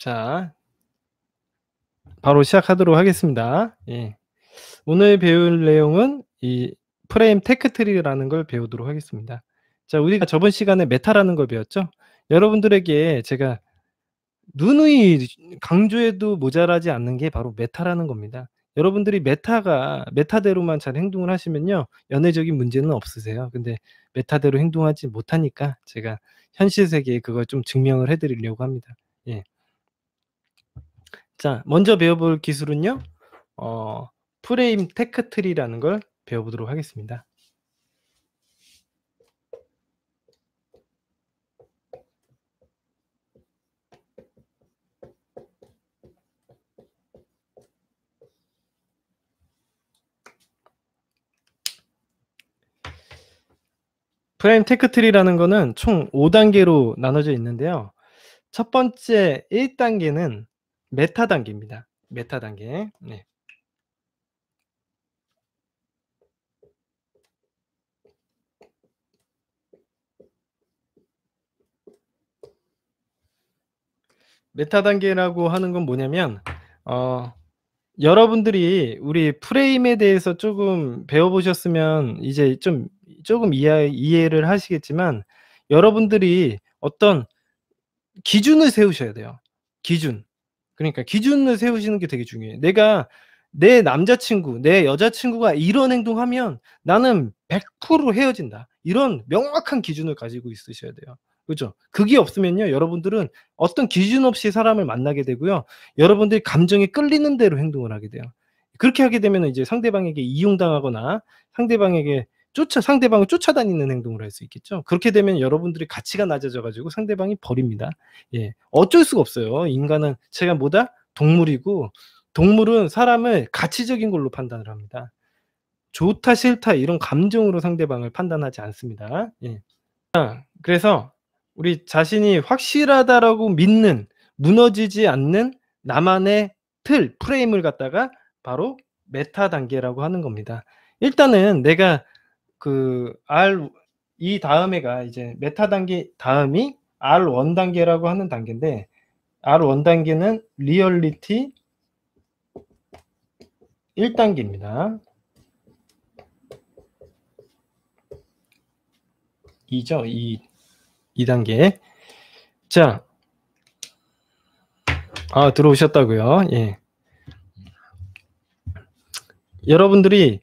자, 바로 시작하도록 하겠습니다. 예. 오늘 배울 내용은 이 프레임 테크 트리라는 걸 배우도록 하겠습니다. 자, 우리가 저번 시간에 메타라는 걸 배웠죠? 여러분들에게 제가 누누이 강조해도 모자라지 않는 게 바로 메타라는 겁니다. 여러분들이 메타대로만 잘 행동을 하시면요, 연애적인 문제는 없으세요. 근데 메타대로 행동하지 못하니까 제가 현실 세계에 그걸 좀 증명을 해 드리려고 합니다. 예. 자, 먼저 배워볼 기술은요, 어 프레임 테크 트리라는 걸 배워보도록 하겠습니다. 프레임 테크 트리라는 거는 총 5단계로 나눠져 있는데요. 첫 번째 1단계는 메타 단계입니다. 메타 단계. 네. 메타 단계라고 하는 건 뭐냐면 여러분들이 우리 프레임에 대해서 쪼금 배워 보셨으면 이제 좀 쪼금 이해를 하시겠지만, 여러분들이 어떤 기준을 세우셔야 돼요. 기준. 그러니까 기준을 세우시는 게 되게 중요해요. 내가 내 남자친구, 내 여자친구가 이런 행동하면 나는 100% 헤어진다. 이런 명확한 기준을 가지고 있으셔야 돼요. 그죠? 그게 없으면요, 여러분들은 어떤 기준 없이 사람을 만나게 되고요, 여러분들이 감정에 끌리는 대로 행동을 하게 돼요. 그렇게 하게 되면은 이제 상대방에게 이용당하거나 상대방을 쫓아다니는 행동을 할 수 있겠죠. 그렇게 되면 여러분들의 가치가 낮아져 가지고 상대방이 버립니다. 예. 어쩔 수가 없어요. 인간은 제가 뭐다? 동물이고, 동물은 사람을 가치적인 걸로 판단을 합니다. 좋다 싫다 이런 감정으로 상대방을 판단하지 않습니다. 예. 그래서 우리 자신이 확실하다라고 믿는, 무너지지 않는 나만의 프레임을 갖다가 바로 메타 단계라고 하는 겁니다. 일단은 내가 이 다음에가 이제 메타 단계 다음이 R1 단계라고 하는 단계인데, R1 단계는 리얼리티 1 단계입니다. 2죠. 2 단계. 자. 들어오셨다고요? 예. 여러분들이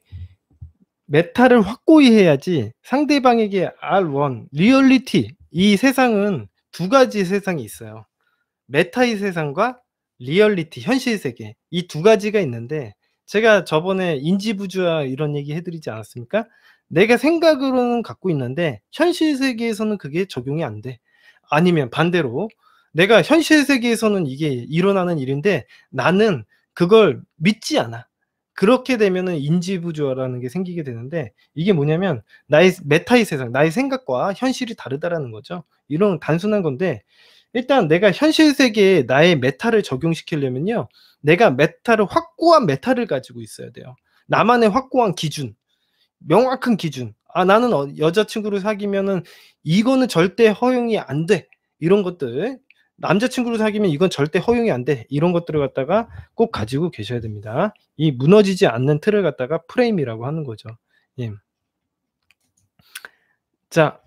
메타를 확고히 해야지 상대방에게 R1 리얼리티, 이 세상은 두 가지 세상이 있어요. 메타의 세상과 리얼리티 현실 세계, 이 두 가지가 있는데, 제가 저번에 인지부조화 이런 얘기 해 드리지 않았습니까? 내가 생각으로는 갖고 있는데 현실 세계에서는 그게 적용이 안 돼. 아니면 반대로 내가 현실 세계에서는 이게 일어나는 일인데 나는 그걸 믿지 않아. 그렇게 되면은 인지부조화라는 게 생기게 되는데, 이게 뭐냐면 나의 메타의 세상, 나의 생각과 현실이 다르다라는 거죠. 이런 단순한 건데, 일단 내가 현실 세계에 나의 메타를 적용시키려면요, 내가 확고한 메타를 가지고 있어야 돼요. 나만의 확고한 기준, 명확한 기준. 나는 여자친구를 사귀면은 이거는 절대 허용이 안 돼. 이런 것들. 남자친구를 사귀면 이건 절대 허용이 안 돼. 이런 것들을 갖다가 꼭 가지고 계셔야 됩니다. 이 무너지지 않는 틀을 갖다가 프레임이라고 하는 거죠. 예. 자,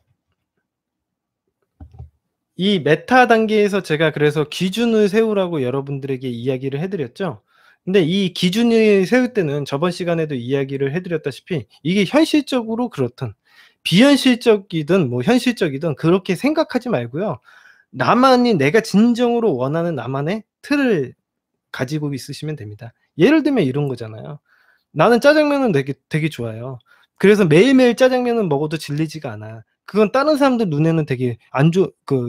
이 메타 단계에서 제가 그래서 기준을 세우라고 여러분들에게 이야기를 해 드렸죠. 근데 이 기준을 세울 때는 저번 시간에도 이야기를 해 드렸다시피 이게 현실적으로 그렇든 비현실적이든 뭐 현실적이든 그렇게 생각하지 말고요, 내가 진정으로 원하는 나만의 틀을 가지고 있으시면 됩니다. 예를 들면 이런 거잖아요. 나는 짜장면은 되게 좋아해요. 그래서 매일매일 짜장면을 먹어도 질리지가 않아. 그건 다른 사람들 눈에는 되게 안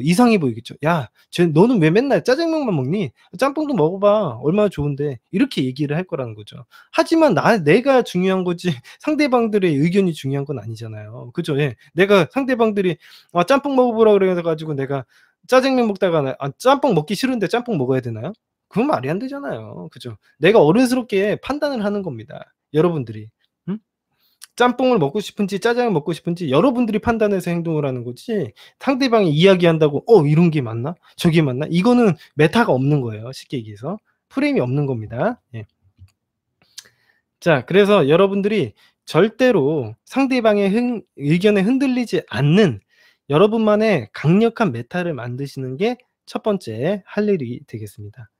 이상해 보이겠죠. "야, 너는 왜 맨날 짜장면만 먹니? 짬뽕도 먹어 봐. 얼마나 좋은데." 이렇게 얘기를 할 거라는 거죠. 하지만 내가 중요한 거지 상대방들의 의견이 중요한 건 아니잖아요. 그죠? 예. 내가 상대방들이 짬뽕 먹어 보라 그래 가지고 내가 짜장면 먹다가 짬뽕 먹기 싫은데 짬뽕 먹어야 되나요? 그건 말이 안 되잖아요. 그죠? 내가 어른스럽게 판단을 하는 겁니다, 여러분들이. 음? 짬뽕을 먹고 싶은지 짜장을 먹고 싶은지 여러분들이 판단해서 행동을 하는 거지, 상대방이 이야기한다고 '어 이런 게 맞나? 저게 맞나?' 이거는 메타가 없는 거예요, 쉽게 얘기해서. 프레임이 없는 겁니다. 예. 자, 그래서 여러분들이 절대로 상대방의 의견에 흔들리지 않는 여러분만의 강력한 메타를 만드시는 게 첫 번째 할 일이 되겠습니다.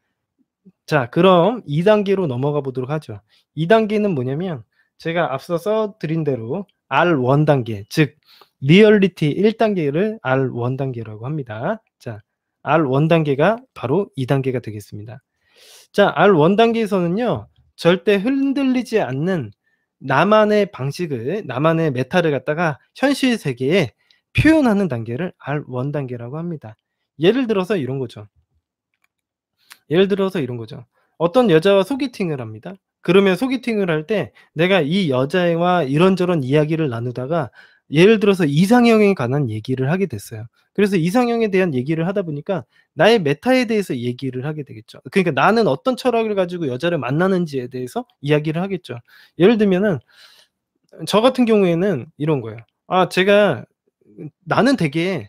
자, 그럼 2 단계로 넘어가 보도록 하죠. 2 단계는 뭐냐면 제가 앞서 써 드린 대로 R1 단계, 즉 리얼리티 1 단계를 R1 단계라고 합니다. 자, R1 단계가 바로 2 단계가 되겠습니다. 자, R1 단계에서는요, 절대 흔들리지 않는 나만의 방식을, 나만의 메타를 갖다가 현실 세계에 표현하는 단계를 R1 단계라고 합니다. 예를 들어서 이런 거죠. 예를 들어서 이런 거죠. 어떤 여자와 소개팅을 합니다. 그러면 소개팅을 할 때 내가 이 여자와 이런저런 이야기를 나누다가 예를 들어서 이상형에 관한 얘기를 하게 됐어요. 그래서 이상형에 대한 얘기를 하다 보니까 나의 메타에 대해서 얘기를 하게 되겠죠. 그러니까 나는 어떤 철학을 가지고 여자를 만나는지에 대해서 이야기를 하겠죠. 예를 들면은 저 같은 경우에는 이런 거예요. 제가 나는 되게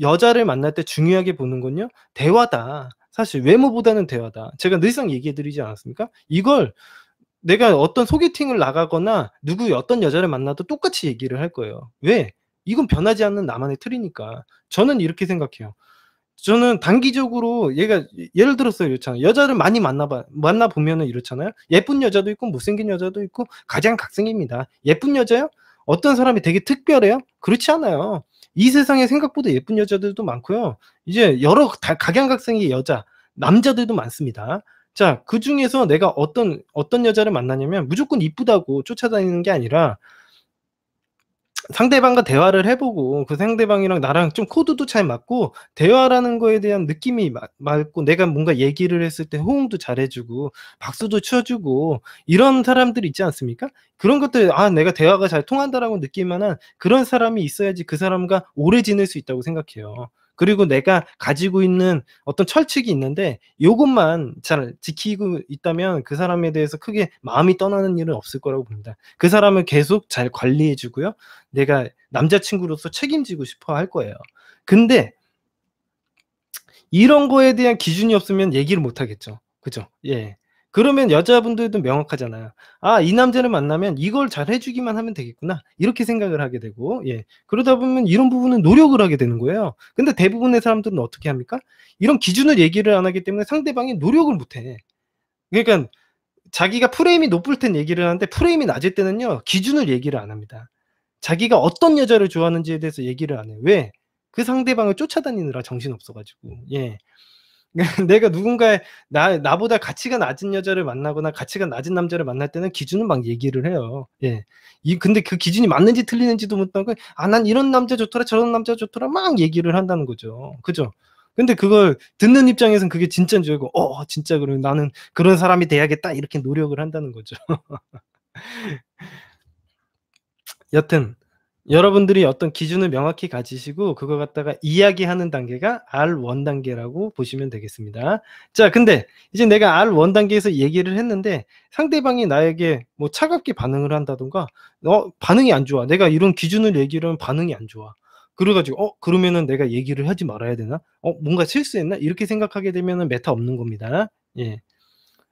여자를 만날 때 중요하게 보는 건요, 대화다. 사실 외모보다는 대화다. 제가 늘상 얘기해 드리지 않았습니까? 이걸 내가 어떤 소개팅을 나가거나 어떤 여자를 만나도 똑같이 얘기를 할 거예요. 왜? 이건 변하지 않는 나만의 틀이니까. 저는 이렇게 생각해요. 저는 단기적으로 예를 들어서 이렇잖아요. 여자를 많이 만나 보면은 이렇잖아요. 예쁜 여자도 있고 못생긴 여자도 있고 각양각색입니다. 예쁜 여자요? 어떤 사람이 되게 특별해요? 그렇지 않아요. 이 세상에 생각보다 예쁜 여자들도 많고요. 이제 여러 각양각색의 남자들도 많습니다. 자, 그중에서 내가 어떤 여자를 만나냐면 무조건 이쁘다고 쫓아다니는 게 아니라 상대방과 대화를 해 보고 그 상대방이랑 나랑 좀 코드도 잘 맞고 대화라는 거에 대한 느낌이 맞고 내가 뭔가 얘기를 했을 때 호응도 잘해 주고 박수도 쳐 주고 이런 사람들 있지 않습니까? 그런 것들, '내가 대화가 잘 통한다.'라고 느낄 만한 그런 사람이 있어야지 그 사람과 오래 지낼 수 있다고 생각해요. 그리고 내가 가지고 있는 어떤 철칙이 있는데 요것만 잘 지키고 있다면 그 사람에 대해서 크게 마음이 떠나는 일은 없을 거라고 봅니다. 그 사람을 계속 잘 관리해 주고요. 내가 남자친구로서 책임지고 싶어 할 거예요. 근데 이런 거에 대한 기준이 없으면 얘기를 못 하겠죠. 그죠? 예. 그러면 여자분들도 명확하잖아요. '아, 이 남자를 만나면 이걸 잘 해 주기만 하면 되겠구나.' 이렇게 생각을 하게 되고, 예. 그러다 보면 이런 부분은 노력을 하게 되는 거예요. 근데 대부분의 사람들은 어떻게 합니까? 이런 기준을 얘기를 안 하기 때문에 상대방이 노력을 못 해. 그러니깐 자기가 프레임이 높을 땐 얘기를 하는데 프레임이 낮을 때는요, 기준을 얘기를 안 합니다. 자기가 어떤 여자를 좋아하는지에 대해서 얘기를 안 해요. 왜? 그 상대방을 쫓아다니느라 정신없어 가지고. 예. 내가 누군가의 나보다 가치가 낮은 여자를 만나거나 가치가 낮은 남자를 만날 때는 기준을 막 얘기를 해요. 예. 근데 그 기준이 맞는지 틀리는지도 못하고 난 이런 남자 좋더라. 저런 남자 좋더라." 막 얘기를 한다는 거죠. 그죠? 근데 그걸 듣는 입장에서는 그게 진짠 줄 알고 '진짜 그러면 나는 그런 사람이 돼야겠다.' 이렇게 노력을 한다는 거죠. 여튼 여러분들이 어떤 기준을 명확히 가지시고 그걸 갖다가 이야기하는 단계가 R1 단계라고 보시면 되겠습니다. 자, 근데 이제 내가 R1 단계에서 얘기를 했는데 상대방이 나에게 뭐 차갑게 반응을 한다든가 반응이 안 좋아. 내가 이런 기준을 얘기를 하면 반응이 안 좋아. 그래 가지고 '그러면은 내가 얘기를 하지 말아야 되나? 뭔가 실수했나?' 이렇게 생각하게 되면은 메타 없는 겁니다. 예.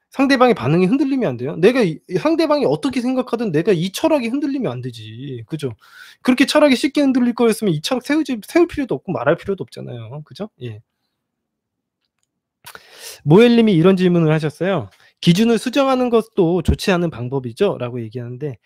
상대방의 반응이 흔들리면 안 돼요. 내가 이 상대방이 어떻게 생각하든 내가 이 철학이 흔들리면 안 되지. 그죠? 그렇게 철학이 쉽게 흔들릴 거였으면 이 철학 세울 필요도 없고 말할 필요도 없잖아요. 그죠? 예. 모엘 님이 이런 질문을 하셨어요. "기준을 수정하는 것도 좋지 않은 방법이죠?" 라고 얘기하는데,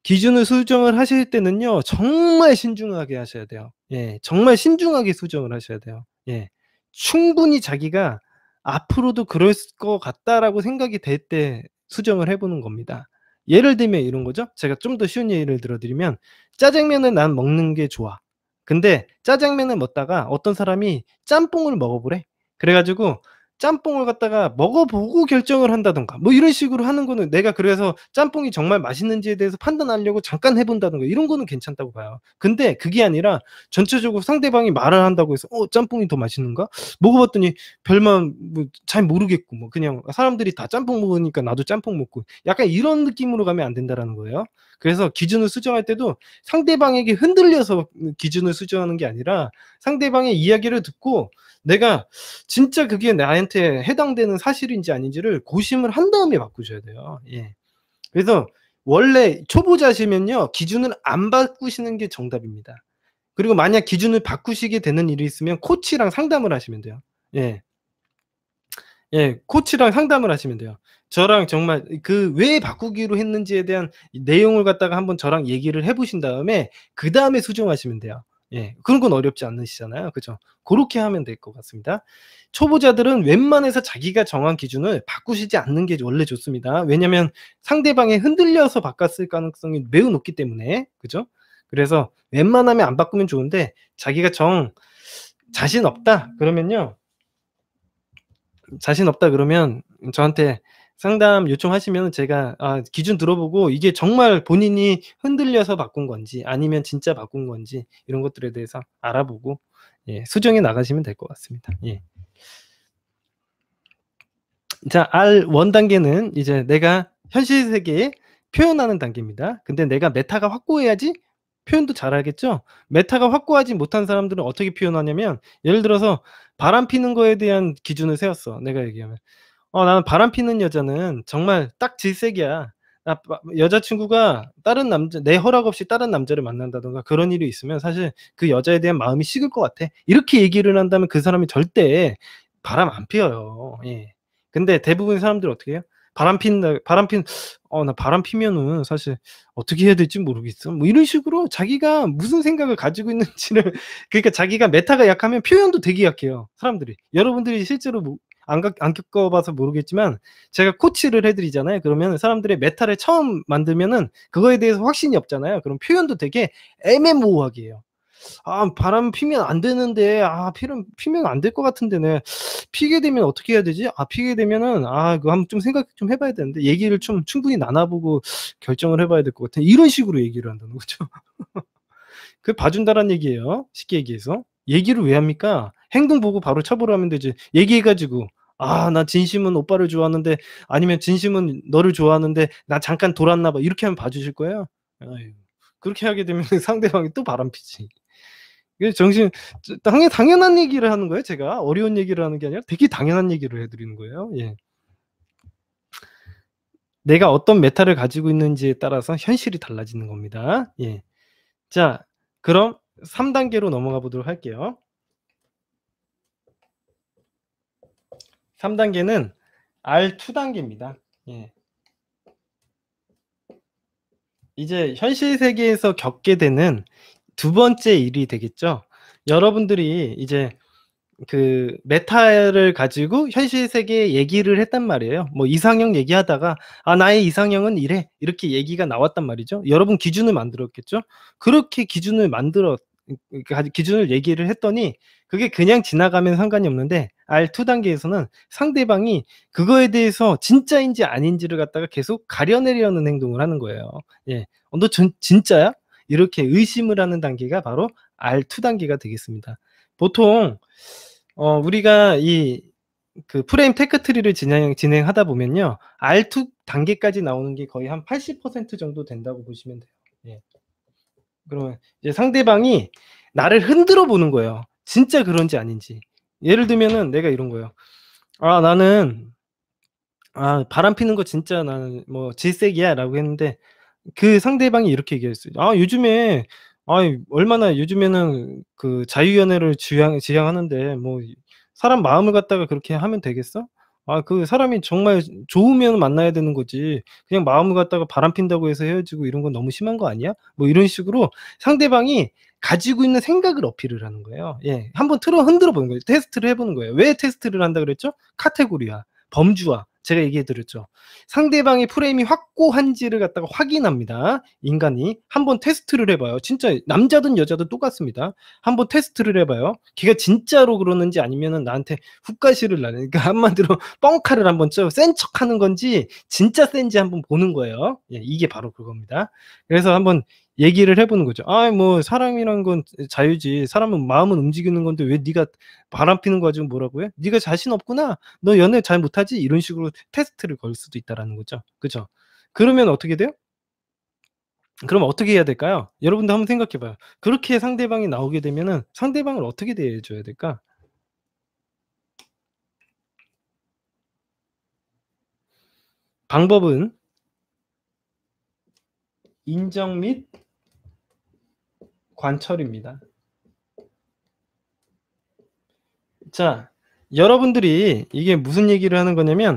기준을 수정을 하실 때는요, 정말 신중하게 하셔야 돼요. 예. 정말 신중하게 수정을 하셔야 돼요. 예. 충분히 자기가 '앞으로도 그럴 것 같다.'라고 생각이 될 때 수정을 해 보는 겁니다. 예를 들면 이런 거죠. 제가 좀 더 쉬운 예를 들어 드리면 짜장면을 난 먹는 게 좋아. 근데 짜장면을 먹다가 어떤 사람이 짬뽕을 먹어 보래. 그래 가지고 짬뽕을 갖다가 먹어보고 결정을 한다든가 뭐 이런 식으로 하는 거는, 내가 그래서 짬뽕이 정말 맛있는지에 대해서 판단하려고 잠깐 해 본다든가 이런 거는 괜찮다고 봐요. 근데 그게 아니라 전체적으로 상대방이 말을 한다고 해서 짬뽕이 더 맛있는가? 먹어봤더니 별만 뭐 잘 모르겠고 뭐 그냥 사람들이 다 짬뽕 먹으니까 나도 짬뽕 먹고 약간 이런 느낌으로 가면 안 된다라는 거예요. 그래서 기준을 수정할 때도 상대방에게 흔들려서 기준을 수정하는 게 아니라 상대방의 이야기를 듣고 내가 진짜 그게 나한테 해당되는 사실인지 아닌지를 고심을 한 다음에 바꾸셔야 돼요. 예. 그래서 원래 초보자시면요, 기준을 안 바꾸시는 게 정답입니다. 그리고 만약 기준을 바꾸시게 되는 일이 있으면 코치랑 상담을 하시면 돼요. 예. 예. 코치랑 상담을 하시면 돼요. 저랑 정말 그 왜 바꾸기로 했는지에 대한 이 내용을 갖다가 한번 저랑 얘기를 해 보신 다음에 그다음에 수정하시면 돼요. 예. 그런 건 어렵지 않으시잖아요. 그죠? 고렇게 하면 될 것 같습니다. 초보자들은 웬만해서 자기가 정한 기준을 바꾸시지 않는 게 원래 좋습니다. 왜냐면 상대방에 흔들려서 바꿨을 가능성이 매우 높기 때문에. 그죠? 그래서 웬만하면 안 바꾸면 좋은데 자기가 자신 없다 그러면요, 자신 없다 그러면 저한테 상담 요청하시면 제가 기준 들어보고 이게 정말 본인이 흔들려서 바꾼 건지 아니면 진짜 바꾼 건지 이런 것들에 대해서 알아보고 예 수정해 나가시면 될 것 같습니다. 예. 자, R1 단계는 이제 내가 현실 세계에 표현하는 단계입니다. 근데 내가 메타가 확고해야지 표현도 잘하겠죠? 메타가 확고하지 못한 사람들은 어떻게 표현하냐면, 예를 들어서 바람 피는 거에 대한 기준을 세웠어, 내가 얘기하면. 나는 바람 피는 여자는 정말 딱 질색이야. 여자친구가 다른 남자, 내 허락 없이 다른 남자를 만난다든가 그런 일이 있으면 사실 그 여자에 대한 마음이 식을 것 같아. 이렇게 얘기를 한다면 그 사람이 절대 바람 안 피워요. 예. 근데 대부분의 사람들은 어떻게 해요? 바람 핀다, 나 바람 피면은 사실 어떻게 해야 될지 모르겠어. 뭐 이런 식으로 자기가 무슨 생각을 가지고 있는지를 그러니까 자기가 메타가 약하면 표현도 되게 약해요, 사람들이. 여러분들이 실제로 뭐 안 겪어 봐서 모르겠지만 제가 코치를 해 드리잖아요. 그러면 사람들의 메타를 처음 만들면은 그거에 대해서 확신이 없잖아요. 그럼 표현도 되게 애매모호하게 해요. 바람 피면 안 되는데 피면 안 될 것 같은데 네. 피게 되면 어떻게 해야 되지? 피게 되면은 그거 한번 좀 생각 좀 해 봐야 되는데 얘기를 좀 충분히 나눠 보고 결정을 해 봐야 될 것 같아. 이런 식으로 얘기를 한다는 거죠. 그 봐 준다는 얘기예요, 쉽게 얘기해서. 얘기를 왜 합니까? 행동 보고 바로 처벌하면 되지. 얘기해 가지고 나 진심은 오빠를 좋아하는데 아니면 진심은 너를 좋아하는데 나 잠깐 돌았나 봐." 이렇게 하면 봐 주실 거예요? 아유. 그렇게 하게 되면 상대방이 또 바람피지. 이게 당연한 얘기를 하는 거예요, 제가. 어려운 얘기를 하는 게 아니라 되게 당연한 얘기를 해 드리는 거예요. 예. 내가 어떤 메타를 가지고 있는지에 따라서 현실이 달라지는 겁니다. 예. 자, 그럼 3 단계로 넘어가 보도록 할게요. 3 단계는 R2 단계입니다. 예. 이제 현실 세계에서 겪게 되는 두 번째 일이 되겠죠. 여러분들이 이제 그 메타를 가지고 현실 세계에 얘기를 했단 말이에요. 뭐 이상형 얘기하다가 나의 이상형은 이래." 이렇게 얘기가 나왔단 말이죠. 여러분 기준을 만들었겠죠. 그렇게 기준을 만들어 기준을 얘기를 했더니 그게 그냥 지나가면 상관이 없는데 R2 단계에서는 상대방이 그거에 대해서 진짜인지 아닌지를 갖다가 계속 가려내려는 행동을 하는 거예요. 예. 너 진짜야?" 이렇게 의심을 하는 단계가 바로 R2 단계가 되겠습니다. 보통 우리가 그 프레임 테크 트리를 진행하다 보면요, R2 단계까지 나오는 게 거의 한 80% 정도 된다고 보시면 돼요. 예. 그러면 이제 상대방이 나를 흔들어 보는 거예요, 진짜 그런지 아닌지. 예를 들면은 내가 이런 거예요. 나는 바람 피는 거 진짜 나는 뭐 질색이야."라고 했는데 그 상대방이 이렇게 얘기했어요. 요즘에 얼마나 요즘에는 그 자유연애를 지향하는데 뭐 사람 마음을 갖다가 그렇게 하면 되겠어? 그 사람이 정말 좋으면 만나야 되는 거지. 그냥 마음을 갖다가 바람핀다고 해서 헤어지고 이런 건 너무 심한 거 아니야?" 뭐 이런 식으로 상대방이 가지고 있는 생각을 어필을 하는 거예요. 예. 한번 흔들어 보는 거예요. 테스트를 해 보는 거예요. 왜 테스트를 한다 그랬죠? 카테고리화, 범주화, 제가 얘기해 드렸죠. 상대방의 프레임이 확고한지를 갖다가 확인합니다. 인간이. 한번 테스트를 해 봐요. 진짜 남자든 여자든 똑같습니다. 한번 테스트를 해 봐요. 걔가 진짜로 그러는지 아니면은 나한테 훅가시를 나는, 그러니까 한마디로 뻥카를 한번 쳐 센 척하는 건지 진짜 센지 한번 보는 거예요. 예, 이게 바로 그겁니다. 그래서 한번 얘기를 해 보는 거죠. "아 뭐 사람이란 건 자유지. 사람은 마음은 움직이는 건데 왜 네가 바람피는 거 가지고 뭐라고 해? 네가 자신 없구나. 너 연애 잘 못하지?" 이런 식으로 테스트를 걸 수도 있다라는 거죠. 그죠? 그러면 어떻게 돼요? 그럼 어떻게 해야 될까요? 여러분도 한번 생각해 봐요. 그렇게 상대방이 나오게 되면은 상대방을 어떻게 대해 줘야 될까? 방법은 인정 및 관철입니다. 자, 여러분들이 이게 무슨 얘기를 하는 거냐면,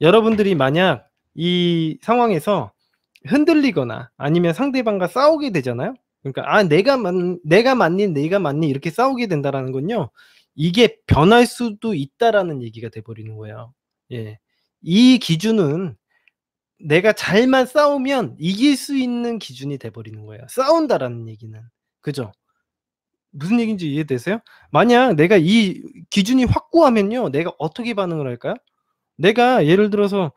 여러분들이 만약 이 상황에서 흔들리거나 아니면 상대방과 싸우게 되잖아요. 그러니까 '아 내가 맞니, 네가 맞니.' 이렇게 싸우게 된다라는 건요, 이게 변할 수도 있다라는 얘기가 돼 버리는 거예요. 예. 이 기준은 내가 잘만 싸우면 이길 수 있는 기준이 돼 버리는 거예요, 싸운다라는 얘기는. 그죠? 무슨 얘기인지 이해되세요? 만약 내가 이 기준이 확고하면요, 내가 어떻게 반응을 할까요? 내가 예를 들어서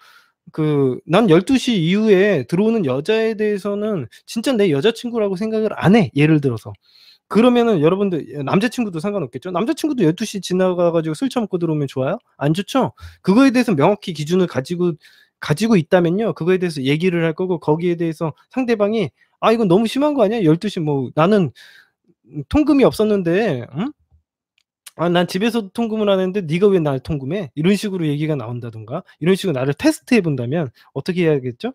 난 12시 이후에 들어오는 여자에 대해서는 진짜 내 여자친구라고 생각을 안 해, 예를 들어서. 그러면은 여러분들, 남자친구도 상관없겠죠. 남자친구도 12시 지나가 가지고 술 처먹고 들어오면 좋아요? 안 좋죠? 그거에 대해서 명확히 기준을 가지고 있다면요, 그거에 대해서 얘기를 할 거고, 거기에 대해서 상대방이 "아 이건 너무 심한 거 아니야? 12시 뭐 나는 통금이 없었는데 응? 아 난 집에서도 통금을 하는데 네가 왜 날 통금해?" 이런 식으로 얘기가 나온다든가, 이런 식으로 나를 테스트해 본다면 어떻게 해야겠죠?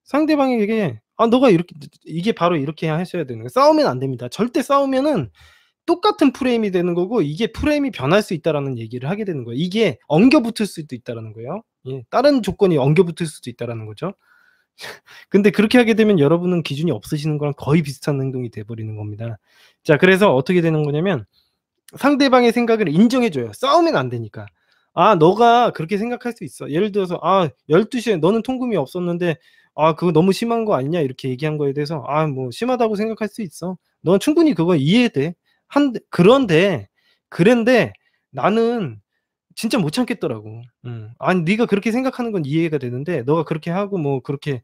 상대방에게 "아 너가 이렇게", 이게 바로 이렇게 하셔야 되는 거예요. 싸우면 안 됩니다. 절대 싸우면은 똑같은 프레임이 되는 거고, 이게 프레임이 변할 수 있다라는 얘기를 하게 되는 거예요. 이게 엉겨 붙을 수도 있다라는 거예요. 예. 다른 조건이 엉겨 붙을 수도 있다라는 거죠. 근데 그렇게 하게 되면 여러분은 기준이 없으시는 거랑 거의 비슷한 행동이 돼 버리는 겁니다. 자, 그래서 어떻게 되는 거냐면 상대방의 생각을 인정해 줘요, 싸우면 안 되니까. "아 너가 그렇게 생각할 수 있어." 예를 들어서 "아 12 시에 너는 통금이 없었는데 아 그거 너무 심한 거 아니냐?" 이렇게 얘기한 거에 대해서 "아 뭐 심하다고 생각할 수 있어. 넌 충분히 그거 이해돼. 한데 그런데 나는 진짜 못 참겠더라고. 아니 네가 그렇게 생각하는 건 이해가 되는데 너가 그렇게 하고 뭐 그렇게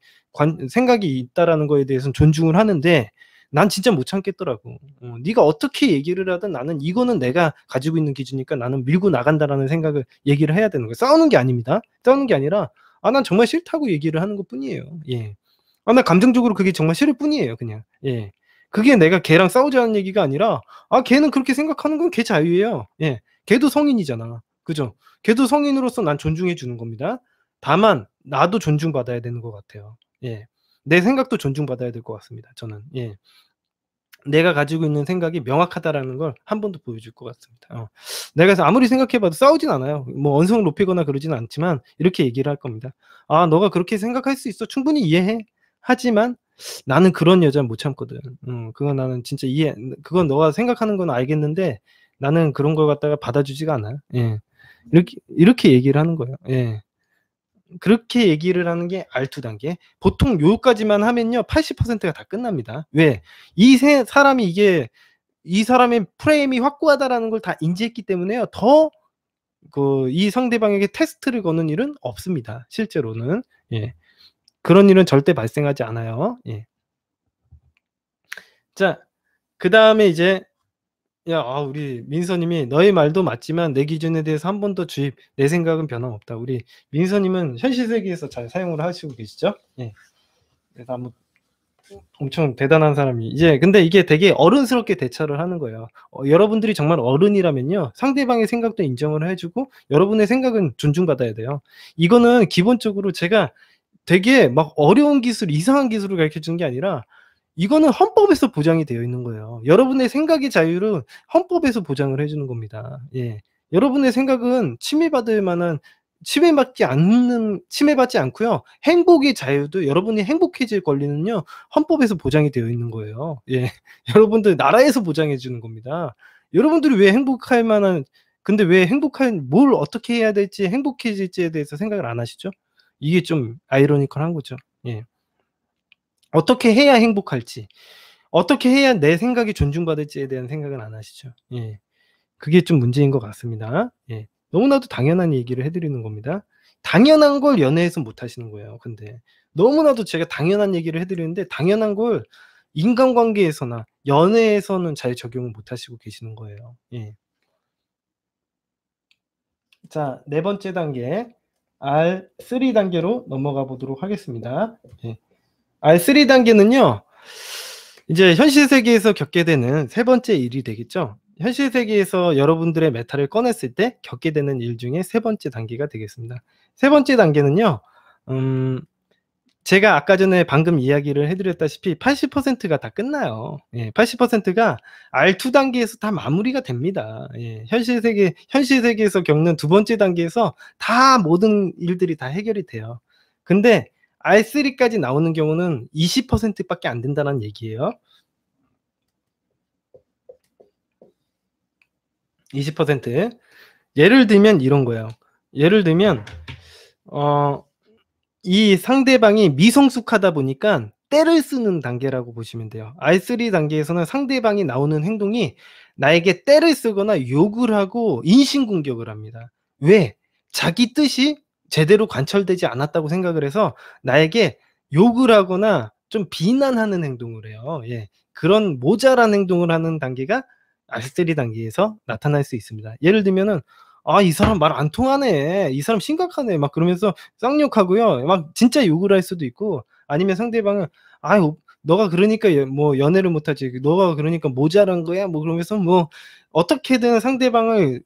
생각이 있다라는 거에 대해서는 존중을 하는데 난 진짜 못 참겠더라고. 네가 어떻게 얘기를 하든 나는 이거는 내가 가지고 있는 기준이니까 나는 밀고 나간다."라는 생각을 얘기를 해야 되는 거예요. 싸우는 게 아닙니다. 싸우는 게 아니라 난 정말 싫다고 얘기를 하는 것뿐이에요. 예. 나 감정적으로 그게 정말 싫을 뿐이에요, 그냥. 예. 그게 내가 걔랑 싸우자는 얘기가 아니라 걔는 그렇게 생각하는 건 걔 자유예요. 예. 걔도 성인이잖아. 그죠? 걔도 성인으로서 난 존중해 주는 겁니다. 다만 나도 존중받아야 되는 것 같아요. 예. 내 생각도 존중받아야 될 것 같습니다, 저는. 예. 내가 가지고 있는 생각이 명확하다라는 걸 한 번 더 보여줄 것 같습니다. 내가 그래서 아무리 생각해 봐도 싸우진 않아요. 뭐 언성을 높이거나 그러지는 않지만 이렇게 얘기를 할 겁니다. "아 너가 그렇게 생각할 수 있어. 충분히 이해해. 하지만 나는 그런 여자는 못 참거든. 그건 나는 진짜 그건 너가 생각하는 건 알겠는데 나는 그런 걸 갖다가 받아주지가 않아." 예. 이렇게 얘기를 하는 거예요. 예. 그렇게 얘기를 하는 게 R2 단계. 보통 요까지만 하면요 80%가 다 끝납니다. 왜? 이 사람의 프레임이 확고하다라는 걸 다 인지했기 때문에요. 더 이 상대방에게 테스트를 거는 일은 없습니다, 실제로는. 예. 그런 일은 절대 발생하지 않아요. 예. 자, 그다음에 이제 우리 민서님이 "너의 말도 맞지만 내 기준에 대해서 한 번 더 주입. 내 생각은 변함없다." 우리 민서님은 현실 세계에서 잘 사용을 하시고 계시죠? 예. 그래서 한번 엄청 대단한 사람이 이제, 근데 이게 되게 어른스럽게 대처를 하는 거예요. 여러분들이 정말 어른이라면요, 상대방의 생각도 인정을 해 주고 여러분의 생각은 존중받아야 돼요. 이거는 기본적으로 제가 되게 막 어려운 기술, 이상한 기술을 가르쳐 주는 게 아니라 이거는 헌법에서 보장이 되어 있는 거예요. 여러분의 생각의 자유를 헌법에서 보장을 해 주는 겁니다. 예. 여러분의 생각은 침해받지 않고요. 행복의 자유도, 여러분이 행복해질 권리는요, 헌법에서 보장이 되어 있는 거예요. 예. 여러분들 나라에서 보장해 주는 겁니다. 여러분들이 왜 행복할 만한 근데 왜 행복한 뭘 어떻게 해야 될지 행복해질지에 대해서 생각을 안 하시죠? 이게 좀 아이러니컬한 거죠. 예. 어떻게 해야 행복할지, 어떻게 해야 내 생각이 존중받을지에 대한 생각은 안 하시죠. 예. 그게 좀 문제인 것 같습니다. 예. 너무나도 당연한 얘기를 해 드리는 겁니다. 당연한 걸 연애에서 못 하시는 거예요 근데. 너무나도 제가 당연한 얘기를 해 드리는데 당연한 걸 인간관계에서나 연애에서는 잘 적용을 못 하시고 계시는 거예요. 예. 자, 네 번째 단계 R3 단계로 넘어가 보도록 하겠습니다. 예. R3 단계는요. 이제 현실 세계에서 겪게 되는 세 번째 일이 되겠죠. 현실 세계에서 여러분들의 메타를 꺼냈을 때 겪게 되는 일 중에 세 번째 단계가 되겠습니다. 세 번째 단계는요. 음 제가 아까 전에 방금 이야기를 해 드렸다시피 80%가 다 끝나요. 예. 80%가 R2 단계에서 다 마무리가 됩니다. 예. 현실 세계에서 겪는 두 번째 단계에서 다 모든 일들이 다 해결이 돼요. 근데 R3 까지 나오는 경우는 20% 밖에 안 된다는 얘기예요. 20%. 예를 들면 이런 거예요. 예를 들면 어 이 상대방이 미성숙하다 보니깐 떼를 쓰는 단계라고 보시면 돼요. R3 단계에서는 상대방이 나오는 행동이 나에게 떼를 쓰거나 욕을 하고 인신공격을 합니다. 왜? 자기 뜻이 제대로 관철되지 않았다고 생각을 해서 나에게 욕을 하거나 좀 비난하는 행동을 해요. 예. 그런 모자란 행동을 하는 단계가 R3 단계에서 나타날 수 있습니다. 예를 들면은 '아 이 사람 말 안 통하네. 이 사람 심각하네.' 막 그러면서 쌍욕하고요. 막 진짜 욕을 할 수도 있고 아니면 상대방은 "아유 너가 그러니까 뭐 연애를 못 하지. 너가 그러니까 모자란 거야." 뭐 그러면서 뭐 어떻게든 상대방을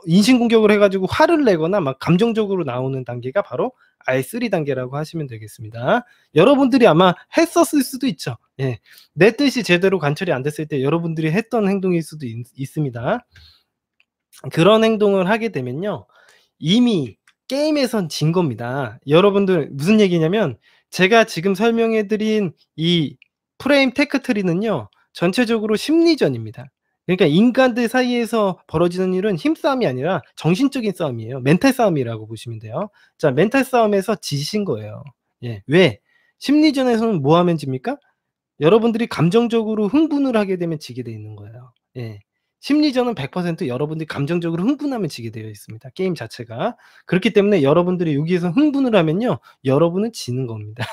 인신공격을 해 가지고 화를 내거나 막 감정적으로 나오는 단계가 바로 R3 단계라고 하시면 되겠습니다. 여러분들이 아마 했었을 수도 있죠. 예. 내 뜻이 제대로 관철이 안 됐을 때 여러분들이 했던 행동일 수도 있습니다. 그런 행동을 하게 되면요. 이미 게임에선 진 겁니다. 여러분들 무슨 얘기냐면 제가 지금 설명해 드린 이 프레임 테크 트리는요. 전체적으로 심리전입니다. 그러니까 인간들 사이에서 벌어지는 일은 힘싸움이 아니라 정신적인 싸움이에요. 멘탈 싸움이라고 보시면 돼요. 자, 멘탈 싸움에서 지신 거예요. 예. 왜? 심리전에서는 뭐 하면 집니까? 여러분들이 감정적으로 흥분을 하게 되면 지게 돼 있는 거예요. 예. 심리전은 100% 여러분들이 감정적으로 흥분하면 지게 되어 있습니다, 게임 자체가. 그렇기 때문에 여러분들이 여기에서 흥분을 하면요. 여러분은 지는 겁니다.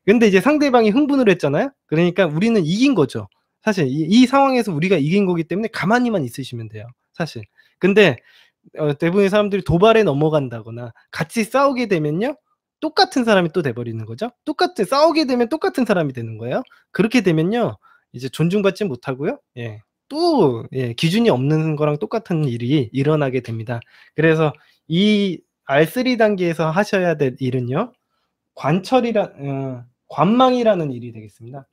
근데 이제 상대방이 흥분을 했잖아요. 그러니까 우리는 이긴 거죠. 사실 이 상황에서 우리가 이긴 거기 때문에 가만히만 있으시면 돼요, 사실. 근데 대부분의 사람들이 도발에 넘어간다거나 같이 싸우게 되면요. 똑같은 사람이 또 돼 버리는 거죠. 싸우게 되면 똑같은 사람이 되는 거예요. 그렇게 되면요. 이제 존중받지 못하고요. 예. 또 예 기준이 없는 거랑 똑같은 일이 일어나게 됩니다. 그래서 이 R3 단계에서 하셔야 될 일은요. 관망이라는 일이 되겠습니다.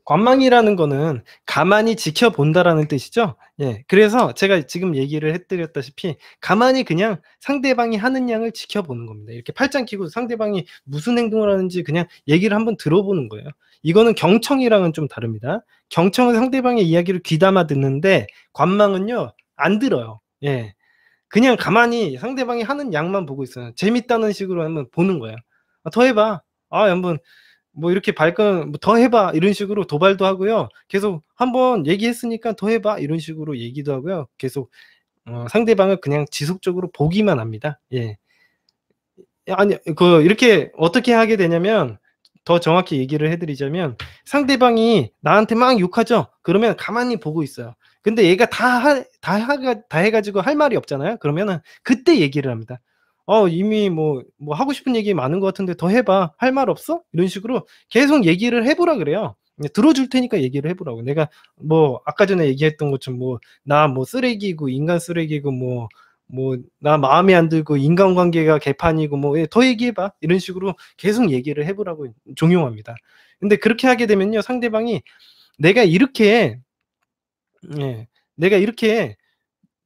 관망이라는 거는 가만히 지켜본다라는 뜻이죠. 예. 그래서 제가 지금 얘기를 해 드렸다시피 가만히 그냥 상대방이 하는 양을 지켜보는 겁니다. 이렇게 팔짱 끼고 상대방이 무슨 행동을 하는지 그냥 얘기를 한번 들어보는 거예요. 이거는 경청이랑은 좀 다릅니다. 경청은 상대방의 이야기를 귀담아 듣는데 관망은요 안 들어요. 예. 그냥 가만히 상대방이 하는 양만 보고 있어요. 재밌다는 식으로 한번 보는 거예요. "아 더 해 봐. 아 한번 뭐 이렇게 발끈 뭐 "더 해 봐." 이런 식으로 도발도 하고요. 계속 "한 번 얘기했으니까 더 해 봐." 이런 식으로 얘기도 하고요. 계속 상대방을 그냥 지속적으로 보기만 합니다. 예. 아니 이렇게 어떻게 하게 되냐면 더 정확히 얘기를 해 드리자면 상대방이 나한테 막 욕하죠. 그러면 가만히 보고 있어요. 근데 얘가 다 해 가지고 할 말이 없잖아요. 그러면은 그때 얘기를 합니다. 이미 뭐 하고 싶은 얘기 많은 것 같은데 더 해 봐. 할 말 없어?" 이런 식으로 계속 얘기를 해 보라 그래요. 들어 줄 테니까 얘기를 해 보라고. 내가 뭐 아까 전에 얘기했던 것처럼 나 쓰레기고 인간 쓰레기고 나 마음에 안 들고 인간관계가 개판이고 "예 더 얘기해 봐." 이런 식으로 계속 얘기를 해 보라고 종용합니다. 근데 그렇게 하게 되면요. 상대방이 내가 이렇게 예 내가 이렇게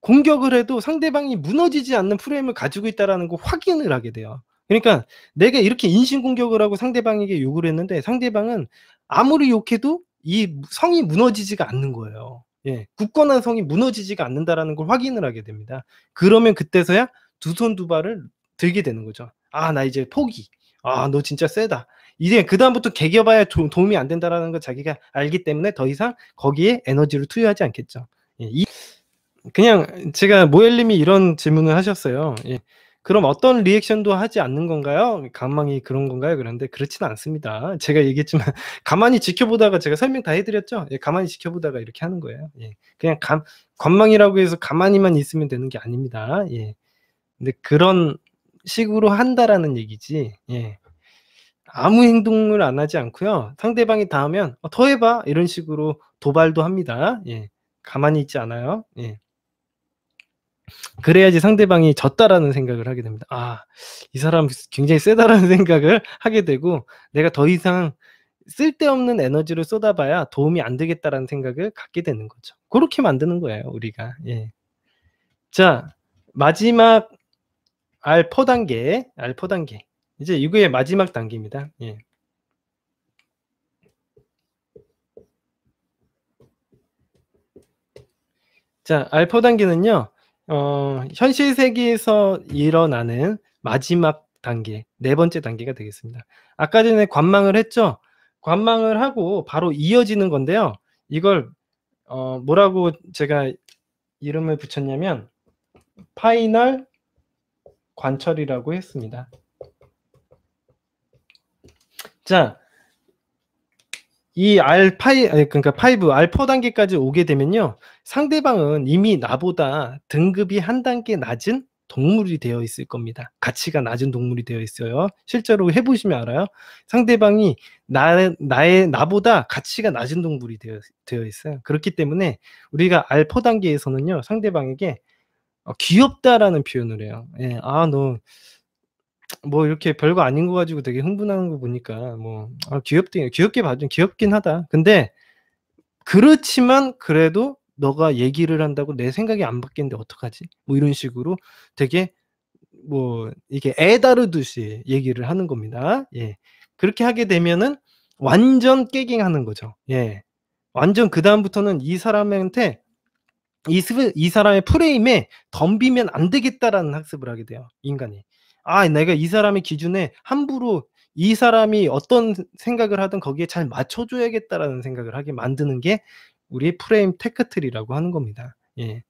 공격을 해도 상대방이 무너지지 않는 프레임을 가지고 있다라는 거 확인을 하게 돼요. 그러니까 내가 이렇게 인신공격을 하고 상대방에게 욕을 했는데 상대방은 아무리 욕해도 이 성이 무너지지가 않는 거예요. 예. 굳건한 성이 무너지지가 않는다라는 걸 확인을 하게 됩니다. 그러면 그때서야 두 손 두 발을 들게 되는 거죠. '아 나 이제 포기. 아 너 진짜 세다.' 이제 그다음부터 개겨 봐야 도움이 안 된다라는 걸 자기가 알기 때문에 더 이상 거기에 에너지를 투여하지 않겠죠. 예. 그냥 제가 모엘님이 이런 질문을 하셨어요. 예. "그럼 어떤 리액션도 하지 않는 건가요? 가망이 그런 건가요?" 그랬는데 그렇지는 않습니다. 제가 얘기했지만 가만히 지켜보다가 제가 설명 다 해 드렸죠. 예 가만히 지켜보다가 이렇게 하는 거예요. 예. 그냥 관망이라고 해서 가만히만 있으면 되는 게 아닙니다. 예. 근데 그런 식으로 한다라는 얘기지 예 아무 행동을 안 하지 않고요. 상대방이 다 하면 "어 더 해 봐." 이런 식으로 도발도 합니다. 예. 가만히 있지 않아요. 예. 그래야지 상대방이 졌다라는 생각을 하게 됩니다. '아 이 사람 굉장히 세다.'라는 생각을 하게 되고 '내가 더 이상 쓸데없는 에너지를 쏟아봐야 도움이 안 되겠다.'라는 생각을 갖게 되는 거죠. 고렇게 만드는 거예요 우리가. 예. 자 마지막 알포 단계, 알포 단계. 이제 이거의 마지막 단계입니다. 예. 자 알포 단계는요. 현실 세계에서 일어나는 마지막 단계, 네 번째 단계가 되겠습니다. 아까 전에 관망을 했죠. 관망을 하고 바로 이어지는 건데요. 이걸 뭐라고 제가 이름을 붙였냐면 파이널 관철이라고 했습니다. 자 이 그러니까 5 알포 단계까지 오게 되면요. 상대방은 이미 나보다 등급이 한 단계 낮은 동물이 되어 있을 겁니다. 가치가 낮은 동물이 되어 있어요. 실제로 해 보시면 알아요. 상대방이 나보다 가치가 낮은 동물이 되어 있어요. 그렇기 때문에 우리가 알포 단계에서는요. 상대방에게 귀엽다라는 표현을 해요. 예. "아 너 뭐 이렇게 별거 아닌 거 가지고 되게 흥분하는 거 보니까 뭐 귀엽대 귀엽게 봐준 귀엽긴 하다. 근데 그렇지만 그래도 너가 얘기를 한다고 내 생각이 안 바뀌는데 어떡하지?" 뭐 이런 식으로 되게 뭐 이게 애 다루듯이 얘기를 하는 겁니다. 예. 그렇게 하게 되면은 완전 깨갱하는 거죠. 예. 완전 그다음부터는 이 사람한테 이 사람의 프레임에 덤비면 안 되겠다라는 학습을 하게 돼요, 인간이. '아 내가 이 사람의 기준에 함부로 이 사람이 어떤 생각을 하든 거기에 잘 맞춰 줘야겠다.'라는 생각을 하게 만드는 게 우리의 프레임 테크트리라고 하는 겁니다. 예.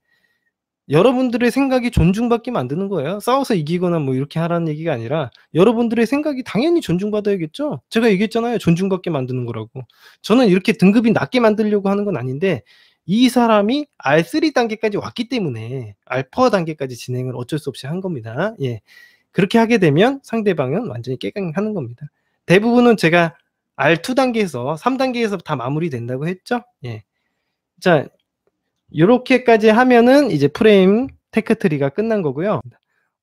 여러분들의 생각이 존중받게 만드는 거예요. 싸워서 이기거나 뭐 이렇게 하라는 얘기가 아니라 여러분들의 생각이 당연히 존중받아야겠죠. 제가 얘기했잖아요. 존중받게 만드는 거라고. 저는 이렇게 등급이 낮게 만들려고 하는 건 아닌데 이 사람이 R3 단계까지 왔기 때문에 알파 단계까지 진행을 어쩔 수 없이 한 겁니다. 예. 그렇게 하게 되면 상대방은 완전히 깨갱하는 겁니다. 대부분은 제가 R2 단계에서 3 단계에서 다 마무리된다고 했죠. 예. 자 요렇게까지 하면은 이제 프레임 테크 트리가 끝난 거고요.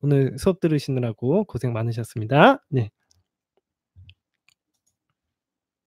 오늘 수업 들으시느라고 고생 많으셨습니다. 네.